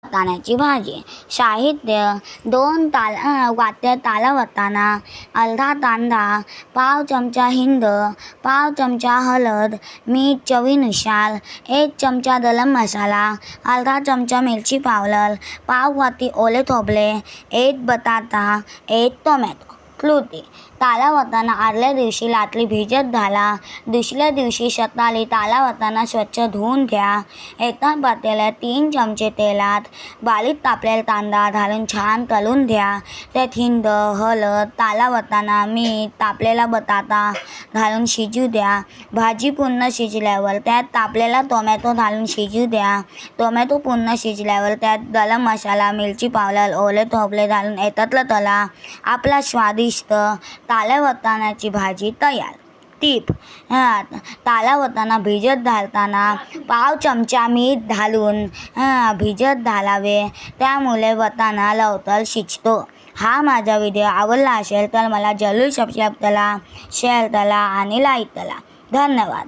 वाटाण्याची भाजी. साहित्य: 2 वाट्या ताला वाटाणा, अर्धा कांदा, पाव चमचा हिंग, पाव चमचा हळद, मीठ चवीनुसार, 1 चमचा गरम मसाला, अर्धा चमचा मिरची पावडर, पाव वाटी ओले खोबरे, 1 बटाटा, 1 टोमॅटो. कृती: ताला वाटाणा आदल्या दिवशी रात्री भिजत घाला. दुसऱ्या दिवशी सकाळी ताला वाटाणा स्वच्छ धुवून घ्या. एका पातेल्यात 3 चमचे तेलात बारीक कापलेला कांदा घालून छान तळून घ्या. त्यात हिंग, हळद, ताला वाटाणा, मीठ, कापलेला बटाटा घालून शिजू द्या. भाजी पूर्ण शिजल्यावर त्यात कापलेला टोमॅटो घालून शिजू द्या. टोमॅटो पूर्ण शिजल्यावर त्यात गरम मसाला, मिरची पावडर, ओले खोबरे घालून एकत्र तळा. आपला स्वादिष्ट ताला वाटाण्याची भाजी तयार. टीप: ताला वाटाणा भिजत घालताना पाव चमचा मीठ घालून भिजत घालावे, त्यामुळे वाटाणा लवकर शिजतो. हा माझा व्हिडिओ आवडला असेल तर मला जरूर सबस्क्राईब करा, शेअर करा आणि लाईक करा. धन्यवाद.